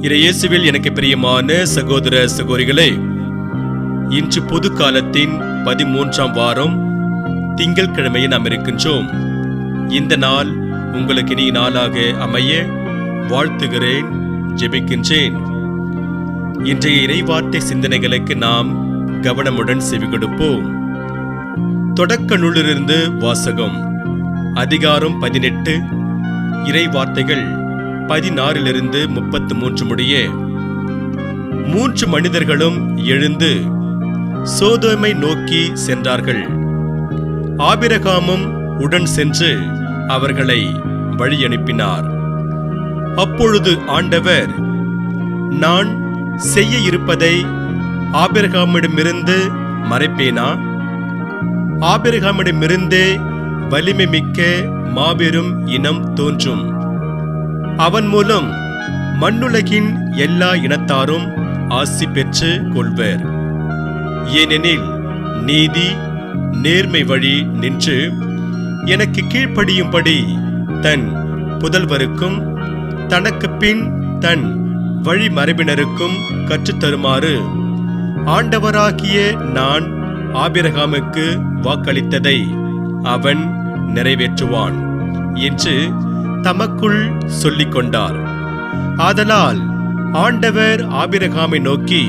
இயேசுவில் எனக்கு பிரியமான சகோதர சகோதரிகளே, இன்று பொது காலத்தின் 13ஆம் வாரம் திங்கட்கிழமையில் நாம் இருக்கின்றோம். இந்த நாள் உங்களுக்கு இனிய நாளாக அமைய வாழ்த்துகிறேன், ஜெபிக்கின்றேன். இன்றைய இறைவார்த்தை சிந்தனைகளுக்கு நாம் கவனமுடன் செவி கொடுப்போம். தொடக்க நூலிலிருந்து வாசகம். அதிகாரம் 18, இறைவார்த்தைகள் 16 33 முடிய. 3 மனிதர்களும் எழுந்து சோதோமை நோக்கி சென்றார்கள். ஆபிரகாமும் உடன் சென்று அவர்களை வழி அனுப்பினார். அப்பொழுது ஆண்டவர், நான் செய்ய இருப்பதை ஆபிரகாமிடமிருந்து மறைப்பேனா? ஆபிரகாமிடமிருந்தே வலிமை மிக்க மாபெரும் இனம் தோன்றும். அவன் மூலம் மண்ணுலகின் எல்லா இனத்தாரும் ஆசி பெற்று கொள்வர். ஏனெனில் நீதி நேர்மை வழி நின்று எனக்கு கீழ்ப்படியும்படி தன் புதல்வருக்கும் தனக்கு பின் தன் வழிமரபினருக்கும் கற்றுத்தருமாறு ஆண்டவராகிய நான் ஆபிரகாமுக்கு வாக்களித்ததை அவன் நிறைவேற்றுவான் என்று தமக்குள் சொல்லிக் கொண்டார். ஆதலால் ஆண்டவர் ஆபிரகாமை நோக்கி,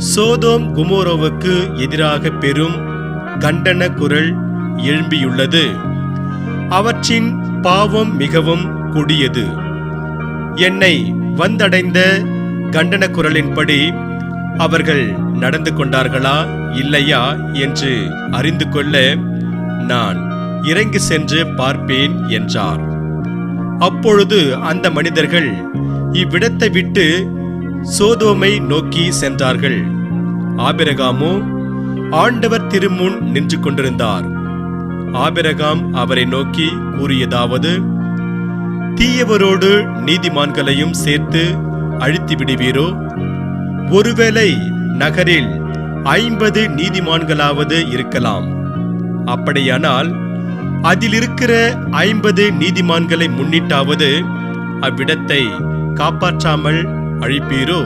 சோதோம் குமோரோவுக்கு எதிராக பெரும் கண்டன குரல் எழும்பியுள்ளது. அவற்றின் பாவம் மிகவும் கொடியது. என்னை வந்தடைந்த கண்டன குரலின்படி அவர்கள் நடந்து கொண்டார்களா இல்லையா என்று அறிந்து கொள்ள நான் இறங்கி சென்று பார்ப்பேன் என்றார். அப்பொழுது அந்த மனிதர்கள் இவ்விடத்தை விட்டு சோதோமை நோக்கி சென்றார்கள். ஆபிரகாமோ ஆண்டவர் திருமுன் நின்று கொண்டிருந்தார். ஆபிரகாம் அவரை நோக்கி கூறியதாவது, தீயவரோடு நீதிமான்களையும் சேர்த்து அழித்து விடுவீரோ? ஒருவேளை நகரில் 50 நீதிமான்களாவது இருக்கலாம். அப்படியானால் அதில் இருக்கிற 50 நீதிமான்களை முன்னிட்டாவது அவ்விடத்தை காப்பாற்றாமல் அழிப்பீரோ?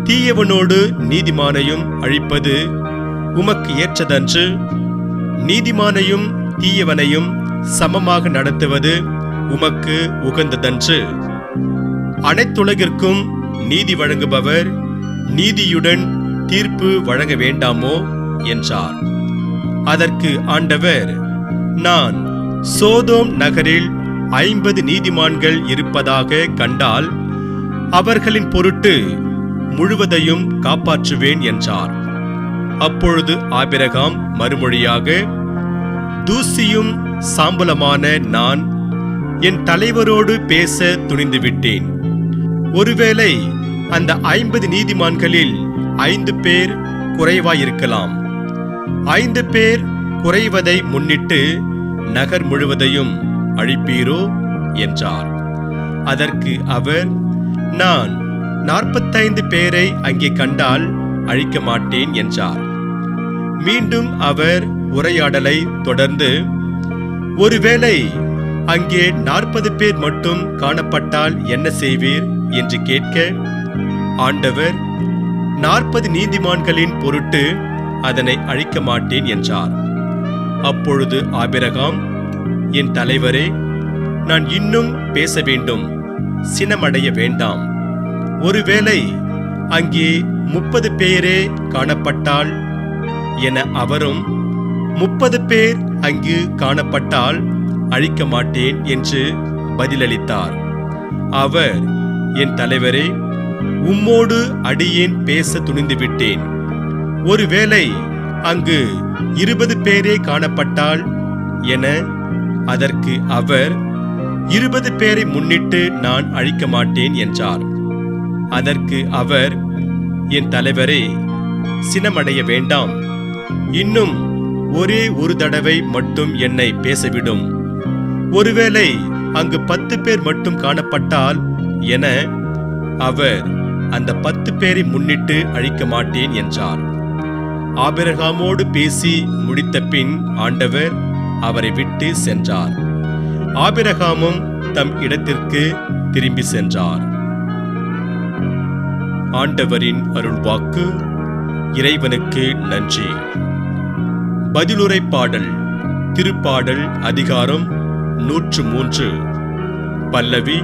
தீயவனோடு நீதிமானையும் அழிப்பது உமக்கு ஏற்றதன்று. நீதிமானையும் தீயவனையும் சமமாக நடத்துவது உமக்கு உகந்ததன்று. அனைத்துலகிற்கும் நீதி வழங்குபவர் நீதியுடன் தீர்ப்பு வழங்க வேண்டாமோ என்றார். அதற்கு ஆண்டவர், நான் சோதோம் நகரில் 50 நீதிமான்கள் இருப்பதாக கண்டால் அவர்களின் பொருட்டு முழுவதையும் காப்பாற்றுவேன் என்றார். அப்பொழுது ஆபிரகாம் மறுமொழியாக, தூசியும் சாம்பலமான நான் என் தலைவரோடு பேச துணிந்துவிட்டேன். ஒருவேளை அந்த 50 நீதிமான்களில் 5 பேர் குறைவாயிருக்கலாம். 5 பேர் குறைவதை முன்னிட்டு நகர் முழுவதையும் அழிப்பீரோ என்றார். அதற்கு அவர், நான் 45 பேரை அங்கே கண்டால் அழிக்க மாட்டேன் என்றார். மீண்டும் அவர் உரையாடலை தொடர்ந்து, ஒருவேளை அங்கே 40 பேர் மட்டும் காணப்பட்டால் என்ன செய்வீர் என்று கேட்க, ஆண்டவர், 40 நீதிமான்களின் பொருட்டு அதனை அழிக்க மாட்டேன் என்றார். அப்பொழுது ஆபிரகாம், என் தலைவரே, நான் இன்னும் பேச வேண்டும், சினமடைய வேண்டாம். ஒருவேளை அங்கே 30 பேரே காணப்பட்டால் என அவரும், 30 பேர் அங்கு காணப்பட்டால் அழிக்க மாட்டேன் என்று பதிலளித்தார். அவர், என் தலைவரே, உம்மோடு அடியேன் பேச துணிந்துவிட்டேன். ஒருவேளை அங்கு 20 பேரே காணப்பட்டால் என. அதற்கு அவர், 20 பேரை முன்னிட்டு நான் அழிக்க மாட்டேன் என்றார். அதற்கு அவர், என் தலைவரே, சினமடைய வேண்டாம், இன்னும் ஒரே ஒரு தடவை மட்டும் என்னை பேசவிடும். ஒருவேளை அங்கு 10 பேர் மட்டும் காணப்பட்டால் என. அவர், அந்த 10 பேரை முன்னிட்டு அழிக்க மாட்டேன் என்றார். ஆபிரகாமோடு பேசி முடித்த பின் ஆண்டவர் அவரை விட்டு சென்றார். ஆபிரகாமும் தம் இடத்திற்கு திரும்பி சென்றார். ஆண்டவரின் அருள்வாக்கு. இறைவனுக்கு நன்றி. பதிலுரை பாடல். திருப்பாடல் அதிகாரம் 103. பல்லவி.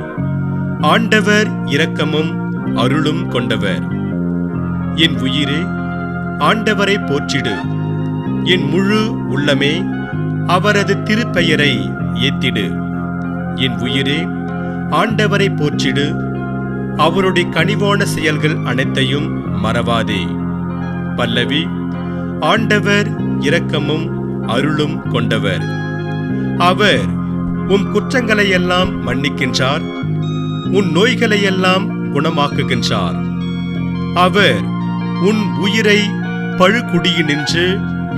ஆண்டவர் இரக்கமும் அருளும் கொண்டவர். என் உயிரே, ஆண்டவரை போற்றிடு. என் முழு உள்ளமே, அவரது திருப்பெயரை ஏத்திடு. என் உயிரே, ஆண்டவரை போற்றிடு. அவருடைய கனிவான செயல்கள் அனைத்தையும் மறவாதே. பல்லவி. ஆண்டவர் இரக்கமும் அருளும் கொண்டவர். அவர் உன் குற்றங்களையெல்லாம் மன்னிக்கின்றார், உன் நோய்களையெல்லாம் குணமாக்குகின்றார். அவர் உன் உயிரை பழுகுடியினின்று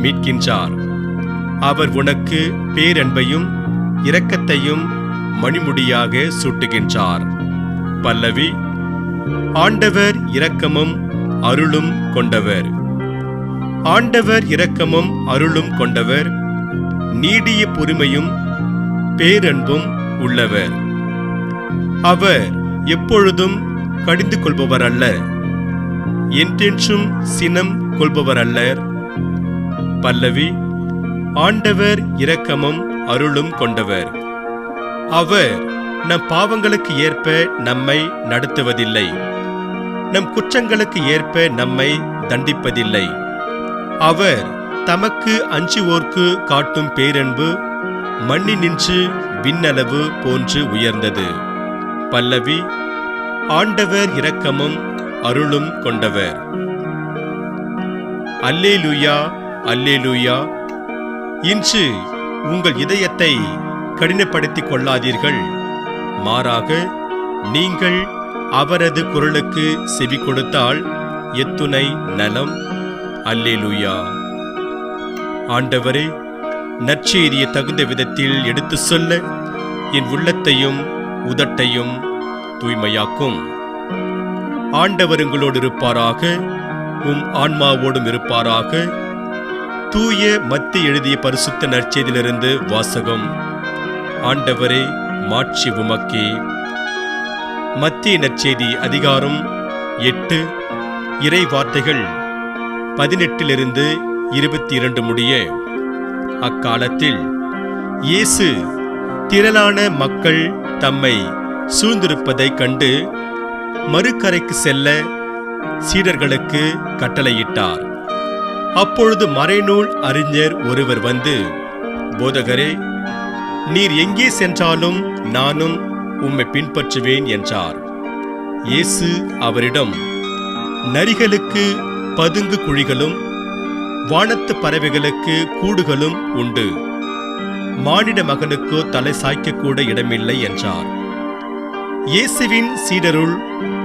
மீட்கின்றார். அவர் உனக்கு பேரன்பையும் இரக்கத்தையும் மணிமுடியாக சூட்டுகின்றார். பல்லவி. ஆண்டவர் இரக்கமும் அருளும் கொண்டவர். ஆண்டவர் இரக்கமும் அருளும் கொண்டவர், நீடிய பொறுமையும் பேரன்பும் உள்ளவர். அவர் எப்பொழுதும் கடிந்து கொள்பவர் அல்ல, என்றென்றும் சினம் கொள்பவர் அல்லர். பல்லவி. ஆண்டவர் இரக்கமும் அருளும் கொண்டவர். அவர் நம் பாவங்களுக்கு ஏற்ப நம்மை நடத்துவதில்லை, நம் குற்றங்களுக்கு ஏற்ப நம்மை தண்டிப்பதில்லை. அவர் தமக்கு அஞ்சுவோர்க்கு காட்டும் பேரன்பு மண்ணினின்று விண்ணளவு போன்று உயர்ந்தது. பல்லவி. ஆண்டவர் இரக்கமும் அருளும் கொண்டவர். அல்லேலூயா, அல்லேலூயா. இன்று உங்கள் இதயத்தை கடினப்படுத்திக் கொள்ளாதீர்கள், மாறாக நீங்கள் அவரது குரலுக்கு செவி கொடுத்தால் எத்துணை நலம். அல்லேலூயா. ஆண்டவரே, நற்செய்தியை தகுந்த விதத்தில் எடுத்து சொல்ல என் உள்ளத்தையும் உதட்டையும் தூய்மையாக்கும். ஆண்டவர் உங்களோடு இருப்பாராக, உம் ஆன்மாவோடும் இருப்பாராக. தூய மத்தேயு எழுதிய பரிசுத்த நற்செய்தியிலிருந்து வாசகம். ஆண்டவரே, மாட்சி உமக்கே. மத்தேயு நற்செய்தி அதிகாரம் 8, இறை வார்த்தைகள் 18 22 முடிய. அக்காலத்தில் இயேசு திரளான மக்கள் தம்மை சூழ்ந்திருப்பதைக் கண்டு மறுகரைக்கு செல்ல சீடர்களுக்கு கட்டளையிட்டார். அப்பொழுது மறைநூல் அறிஞர் ஒருவர் வந்து, போதகரே, நீர் எங்கே சென்றாலும் நானும் உம்மை பின்பற்றுவேன் என்றார். இயேசு அவரிடம், நரிகளுக்கு பதுங்கு குழிகளும் வானத்து பறவைகளுக்கு கூடுகளும் உண்டு, மானிட மகனுக்கோ தலை சாய்க்கக்கூட இடமில்லை என்றார். இயேசுவின் சீடருள்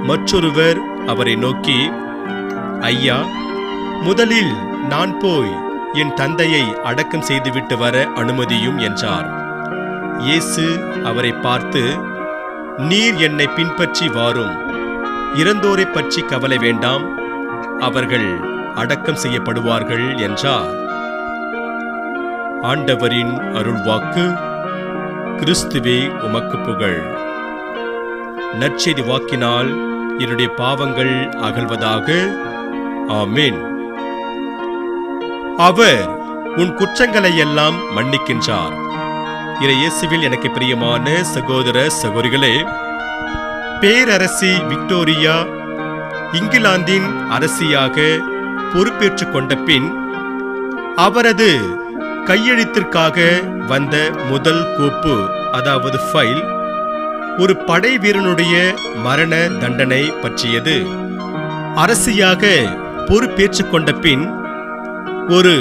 மற்றொருவர் அவரை நோக்கி, ஐயா, முதலில் நான் போய் என் தந்தையை அடக்கம் செய்துவிட்டு வர அனுமதியும் என்றார். இயேசு அவரை பார்த்து, நீர் என்னை பின்பற்றி வாரும், இறந்தோரை பற்றி கவலை வேண்டாம், அவர்கள் அடக்கம் செய்யப்படுவார்கள் என்றார். ஆண்டவரின் அருள்வாக்கு. கிறிஸ்துவே உமக்கு புகழ். நற்செய்தி வாக்கினால் என்னுடைய பாவங்கள் அகல்வதாக. ஆமென். அவர் உன் குற்றங்களை எல்லாம் மன்னிக்கின்றார். இயேசுவில் எனக்கு பிரியமான சகோதர சகோதரிகளே, பேரரசி விக்டோரியா இங்கிலாந்தின் அரசியாக பொறுப்பேற்றுக் கொண்ட பின் அவரது கையெழுத்திற்காக வந்த முதல் கோப்பு, அதாவது ஃபைல், ஒரு படை வீரனுடைய மரண தண்டனை பற்றியது. அரசியாக பொறுப்பேற்றுக் கொண்ட பின் ஒரு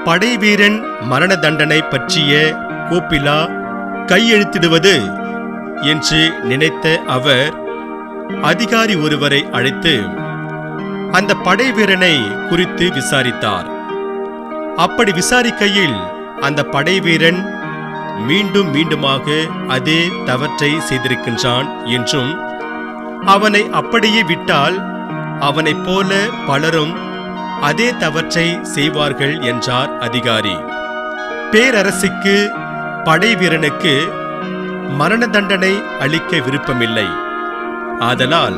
படை வீரன் மரண தண்டனை பற்றிய கோப்பிலா கையெழுத்திடுவது என்று நினைத்த அவர் அதிகாரி ஒருவரை அழைத்து அந்த படை வீரனை குறித்து விசாரித்தார். அப்படி விசாரிக்கையில் அந்த படை வீரன் மீண்டும் மீண்டுமாக அதே தவற்றை செய்திருக்கின்றான் என்றும், அவனை அப்படியே விட்டால் அவனைப் போல பலரும் அதே தவற்றை செய்வார்கள் என்றார் அதிகாரி. பேரரசிக்கு படை வீரனுக்கு மரண தண்டனை அளிக்க விருப்பமில்லை. ஆதலால்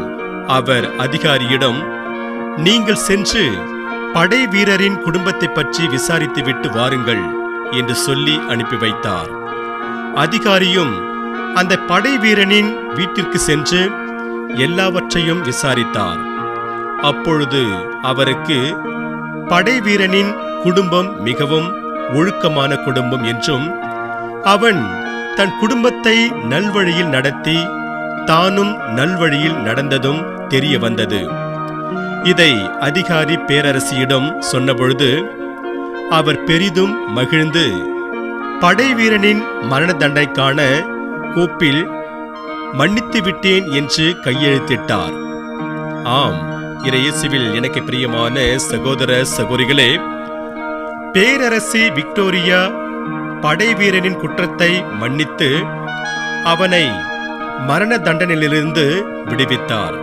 அவர் அதிகாரியிடம், நீங்கள் சென்று படை வீரரின் குடும்பத்தை பற்றி விசாரித்துவிட்டு வாருங்கள் என்று சொல்லி அனுப்பி வைத்தார். அதிகாரியும் அந்த படை வீரனின் வீட்டிற்கு சென்று எல்லாவற்றையும் விசாரித்தார். அப்பொழுது அவருக்கு படை வீரனின் குடும்பம் மிகவும் ஒழுக்கமான குடும்பம் என்றும், அவன் தன் குடும்பத்தை நல்வழியில் நடத்தி தானும் நல்வழியில் நடந்ததும் தெரிய வந்தது. இதை அதிகாரி பேரரசியிடம் சொன்னபொழுது அவர் பெரிதும் மகிழ்ந்து படை வீரனின் மரண தண்டனைக்கான கோப்பில் மன்னித்து விட்டேன் என்று கையெழுத்திட்டார். ஆம், இயேசுவில் எனக்கு பிரியமான சகோதர சகோதரிகளே, பேரரசி விக்டோரியா படை வீரனின் குற்றத்தை மன்னித்து அவனை மரண தண்டனையிலிருந்து விடுவித்தார்.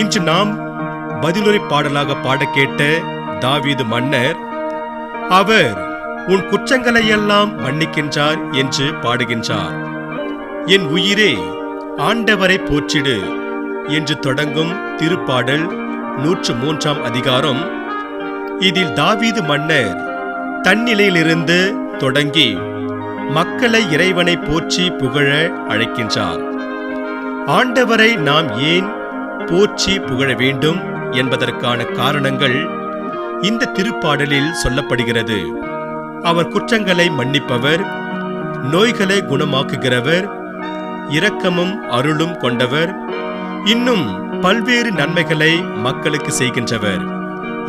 இன்று நாம் பதிலுரை பாடலாக பாட கேட்ட தாவீது மன்னர், அவர் உன் குற்றங்களையெல்லாம் மன்னிக்கின்றார் என்று பாடுகின்றார். என் உயிரே ஆண்டவரை போற்றிடு என்று தொடங்கும் திருப்பாடல் 103 அதிகாரம். இதில் தாவீது மன்னர் தன்னிலையிலிருந்து தொடங்கி மக்களை இறைவனை போற்றி புகழ அழைக்கின்றார். ஆண்டவரை நாம் ஏன் போற்றி புகழ வேண்டும் என்பதற்கான காரணங்கள் இந்த திருப்பாடலில் சொல்லப்படுகிறது. அவர் குற்றங்களை மன்னிப்பவர், நோய்களை குணமாக்குகிறவர், இரக்கமும் அருளும் கொண்டவர், இன்னும் பல்வேறு நன்மைகளை மக்களுக்கு செய்கின்றவர்.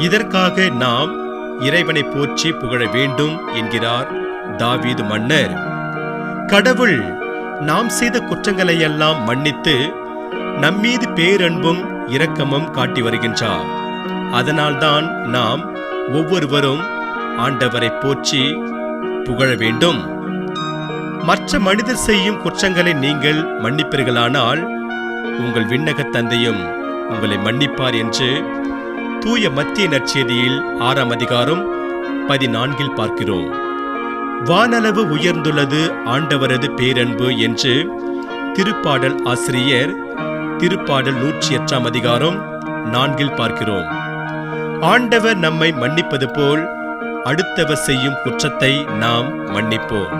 இதற்காக நாம் இறைவனை போற்றி புகழ வேண்டும் என்கிறார் தாவீது மன்னர். கடவுள் நாம் செய்த குற்றங்களையெல்லாம் மன்னித்து நம்மீது பேரன்பும் இரக்கமும் காட்டி வருகின்றார். அதனால்தான் நாம் ஒவ்வொருவரும் ஆண்டவரை போற்றி புகழ வேண்டும். மற்ற மனிதர் செய்யும் குற்றங்களை நீங்கள் மன்னிப்பீர்களானால் உங்கள் விண்ணக தந்தையும் உங்களை மன்னிப்பார் என்று தூய மத்திய நற்செய்தியில் 6 அதிகாரம் 14 பார்க்கிறோம். வானளவு உயர்ந்துள்ளது ஆண்டவரது பேரன்பு என்று திருப்பாடல் ஆசிரியர் திருப்பாடல் 108 அதிகாரம் 4 பார்க்கிறோம். ஆண்டவர் நம்மை மன்னிப்பது போல் அடுத்தவர் செய்யும் குற்றத்தை நாம் மன்னிப்போம்.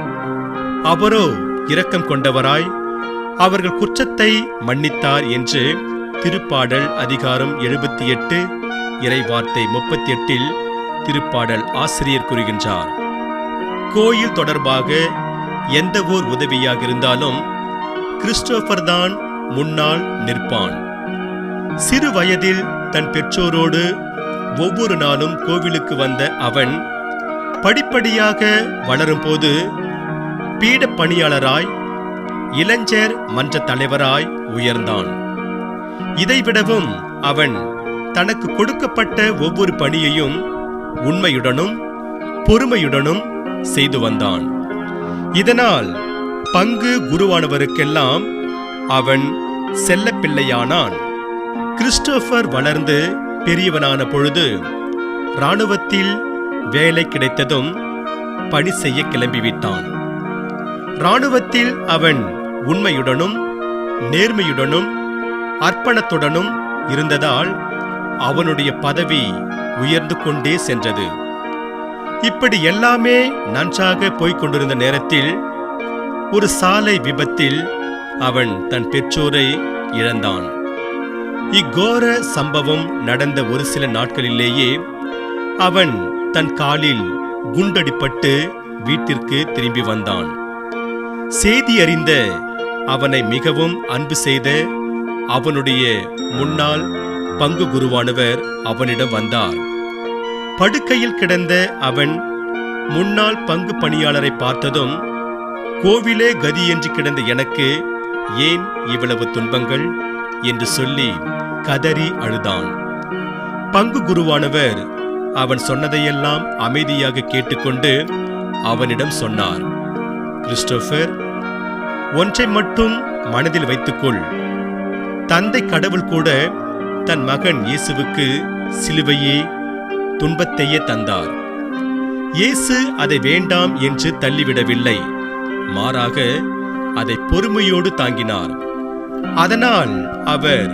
அவரோ இரக்கம் கொண்டவராய் அவர்கள் குற்றத்தை மன்னித்தார் என்று திருப்பாடல் அதிகாரம் 78 இறைவார்த்தை 38 திருப்பாடல் ஆசிரியர் கூறுகின்றார். கோயில் தொடர்பாக எந்த ஓர் உதவியாக இருந்தாலும் கிறிஸ்டோபர் தான் முன்னால் நிற்பான். சிறு வயதில் தன் பெற்றோரோடு ஒவ்வொரு நாளும் கோவிலுக்கு வந்த அவன் படிப்படியாக வளரும்போது பீட பணியாளராய், இளைஞர் மன்ற தலைவராய் உயர்ந்தான். இதைவிடவும் அவன் தனக்கு கொடுக்கப்பட்ட ஒவ்வொரு பணியையும் உண்மையுடனும் பொறுமையுடனும் செய்து வந்தான். இதனால் பங்கு குருவானவருக்கெல்லாம் அவன் செல்ல பிள்ளையானான். கிறிஸ்டோபர் வளர்ந்து பெரியவனான பொழுது இராணுவத்தில் வேலை கிடைத்ததும் பணி செய்ய கிளம்பிவிட்டான். இராணுவத்தில் அவன் உண்மையுடனும் நேர்மையுடனும் அர்ப்பணத்துடனும் இருந்ததால் அவனுடைய பதவி உயர்ந்து கொண்டே சென்றது. இப்படி எல்லாமே நன்றாக போய்கொண்டிருந்த நேரத்தில் ஒரு சாலை விபத்தில் அவன் தன் பெற்றோரை இழந்தான். இக்கோர சம்பவம் நடந்த ஒரு சில நாட்களிலேயே அவன் தன் காலில் குண்டடிப்பட்டு வீட்டிற்கு திரும்பி வந்தான். செய்தி அறிந்த அவனை மிகவும் அன்பு செய்த அவனுடைய முன்னாள் பங்கு குருவானவர் அவனிடம் வந்தார். படுக்கையில் கிடந்த அவன் முன்னாள் பங்கு பணியாளரை பார்த்ததும், கோவிலே கதியின்றி கிடந்த எனக்கு ஏன் இவ்வளவு துன்பங்கள் என்று சொல்லி கதறி அழுதான். பங்கு குருவானவர் அவன் சொன்னதையெல்லாம் அமைதியாக கேட்டுக்கொண்டு அவனிடம் சொன்னார், கிறிஸ்டோபர், ஒன்றை மட்டும் மனதில் வைத்துக்கொள். தந்தை கடவுள் கூட தன் மகன் இயேசுவுக்கு சிலுவையே துன்பத்தையே தந்தார். இயேசு அதை வேண்டாம் என்று தள்ளிவிடவில்லை, மாறாக அதை பொறுமையோடு தாங்கினார். அதனால் அவர்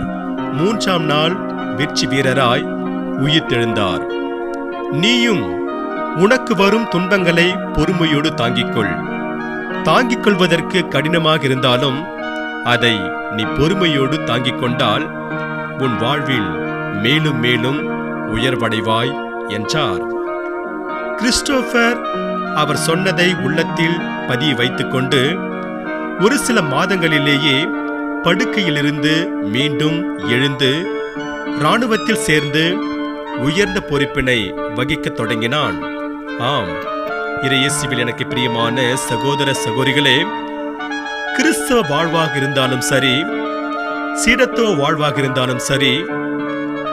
மூன்றாம் நாள் வெற்றி வீரராய் உயிர்த்தெழுந்தார். நீயும் உனக்கு வரும் துன்பங்களை பொறுமையோடு தாங்கிக்கொள். தாங்கிக் கொள்வதற்கு கடினமாக இருந்தாலும் அதை நீ பொறுமையோடு தாங்கிக் கொண்டால் உன் வாழ்வில் மேலும் மேலும் உயர்வடைவாய் என்றார். கிறிஸ்டோபர் அவர் சொன்னதை உள்ளத்தில் பதிய வைத்துக்கொண்டு ஒரு சில மாதங்களிலேயே படுக்கையிலிருந்து மீண்டும் எழுந்து இராணுவத்தில் சேர்ந்து உயர்ந்த பொறுப்பினை வகிக்கத் தொடங்கினான். ஆம், இயேசுவில் எனக்கு பிரியமான சகோதர சகோதரிகளே, கிறிஸ்தவ வாழ்வாக இருந்தாலும் சரி, சீடத்துவ வாழ்வாக இருந்தாலும் சரி,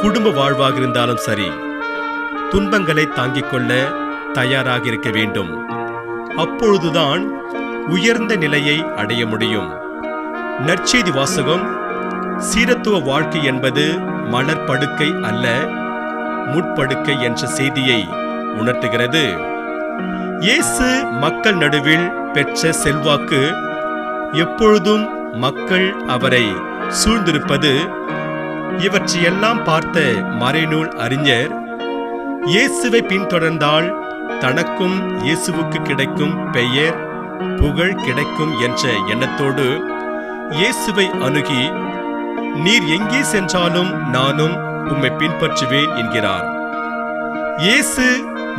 குடும்ப வாழ்வாக இருந்தாலும் சரி, துன்பங்களை தாங்கிக் கொள்ள தயாராக இருக்க வேண்டும். அப்பொழுதுதான் உயர்ந்த நிலையை அடைய முடியும். நற்செய்தி வாசகம், சீடத்துவ வாழ்க்கை என்பது மலர் படுக்கை அல்ல, முட்படுக்கை என்ற செய்தியை உணர்த்துகிறது. இயேசு மக்கள் நடுவில் பெற்ற செல்வாக்கு, எப்பொழுதும் மக்கள் அவரை சூழ்ந்திருப்பது, இவற்றையெல்லாம் பார்த்த மறைநூல் அறிஞர் இயேசுவை பின்தொடர்ந்தால் தனக்கும் இயேசுவுக்கு கிடைக்கும் பெயர் புகழ் கிடைக்கும் என்ற எண்ணத்தோடு இயேசுவை அணுகி, நீர் எங்கே சென்றாலும் நானும் உம்மை பின்பற்றுவேன் என்கிறார். இயேசு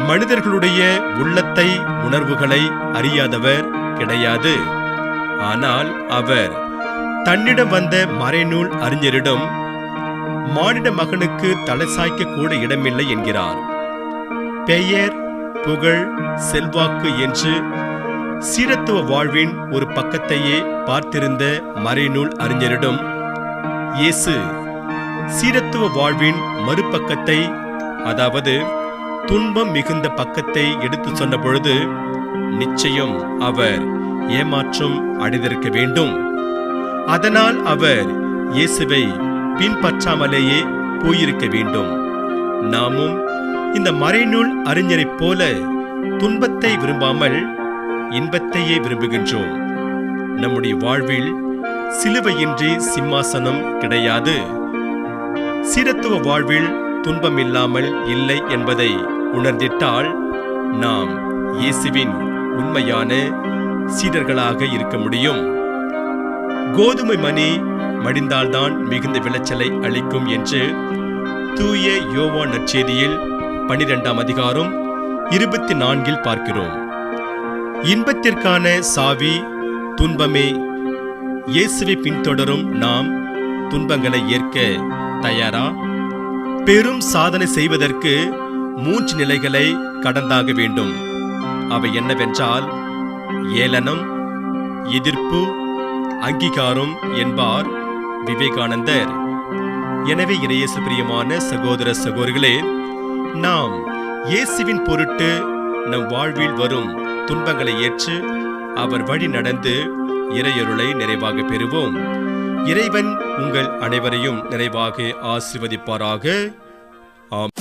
மனிதர்களுடைய உள்ளத்தை உணர்வுகளை அறியாதவர் கிடையாது. ஆனால் அவர் தன்னிடம் வந்த மறைநூல் அறிஞரிடம் மானிட மகனுக்கு தலை சாய்க்க கூட இடமில்லை என்கிறார். பெயர் புகழ் செல்வாக்கு என்று சீடத்துவ வாழ்வின் ஒரு பக்கத்தையே பார்த்திருந்த மறைநூல் அறிஞரிடம் இயேசு சீடத்துவ வாழ்வின் மறுபக்கத்தை, அதாவது துன்பம் மிகுந்த பக்கத்தை எடுத்து சொன்ன பொழுது நிச்சயம் அவர் ஏமாற்றம் அடைந்திருக்க வேண்டும். அதனால் அவர் இயேசுவை பின்பற்றாமலேயே போயிருக்க வேண்டும். நாமும் இந்த மறைநூல் அறிஞரைப் போல துன்பத்தை விரும்பாமல் இன்பத்தையே விரும்புகின்றோம். நம்முடைய வாழ்வில் சிலுவையின்றி சிம்மாசனம் கிடையாது. சீடத்துவ வாழ்வில் துன்பம் இல்லாமல் இல்லை என்பதை உணர்ந்திட்டால் நாம் இயேசுவின் உண்மையான சீடர்களாக இருக்க முடியும். கோதுமை மணி மடிந்தால்தான் மிகுந்த விளைச்சலை அளிக்கும் என்று தூய யோவான் நற்செய்தியில் 12ஆம் அதிகாரம் 24 பார்க்கிறோம். இன்பத்திற்கான சாவி துன்பமே. இயேசுவை பின்தொடரும் நாம் துன்பங்களை ஏற்க தயாரா? பெரும் சாதனை செய்வதற்கு 3 நிலைகளை கடந்தாக வேண்டும். அவை என்னவென்றால் ஏளனம், எதிர்ப்பு, அங்கீகாரம் என்பார் விவேகானந்தர். எனவே இயேசு பிரியமான சகோதர சகோதரிகளே, நாம் இயேசுவின் பொருட்டு நம் வாழ்வில் வரும் துன்பங்களை ஏற்று அவர் வழி நடந்து இறையருளை நிறைவாக பெறுவோம். இறைவன் உங்கள் அனைவரையும் நிறைவாக ஆசீர்வதிப்பாராக. ஆம்.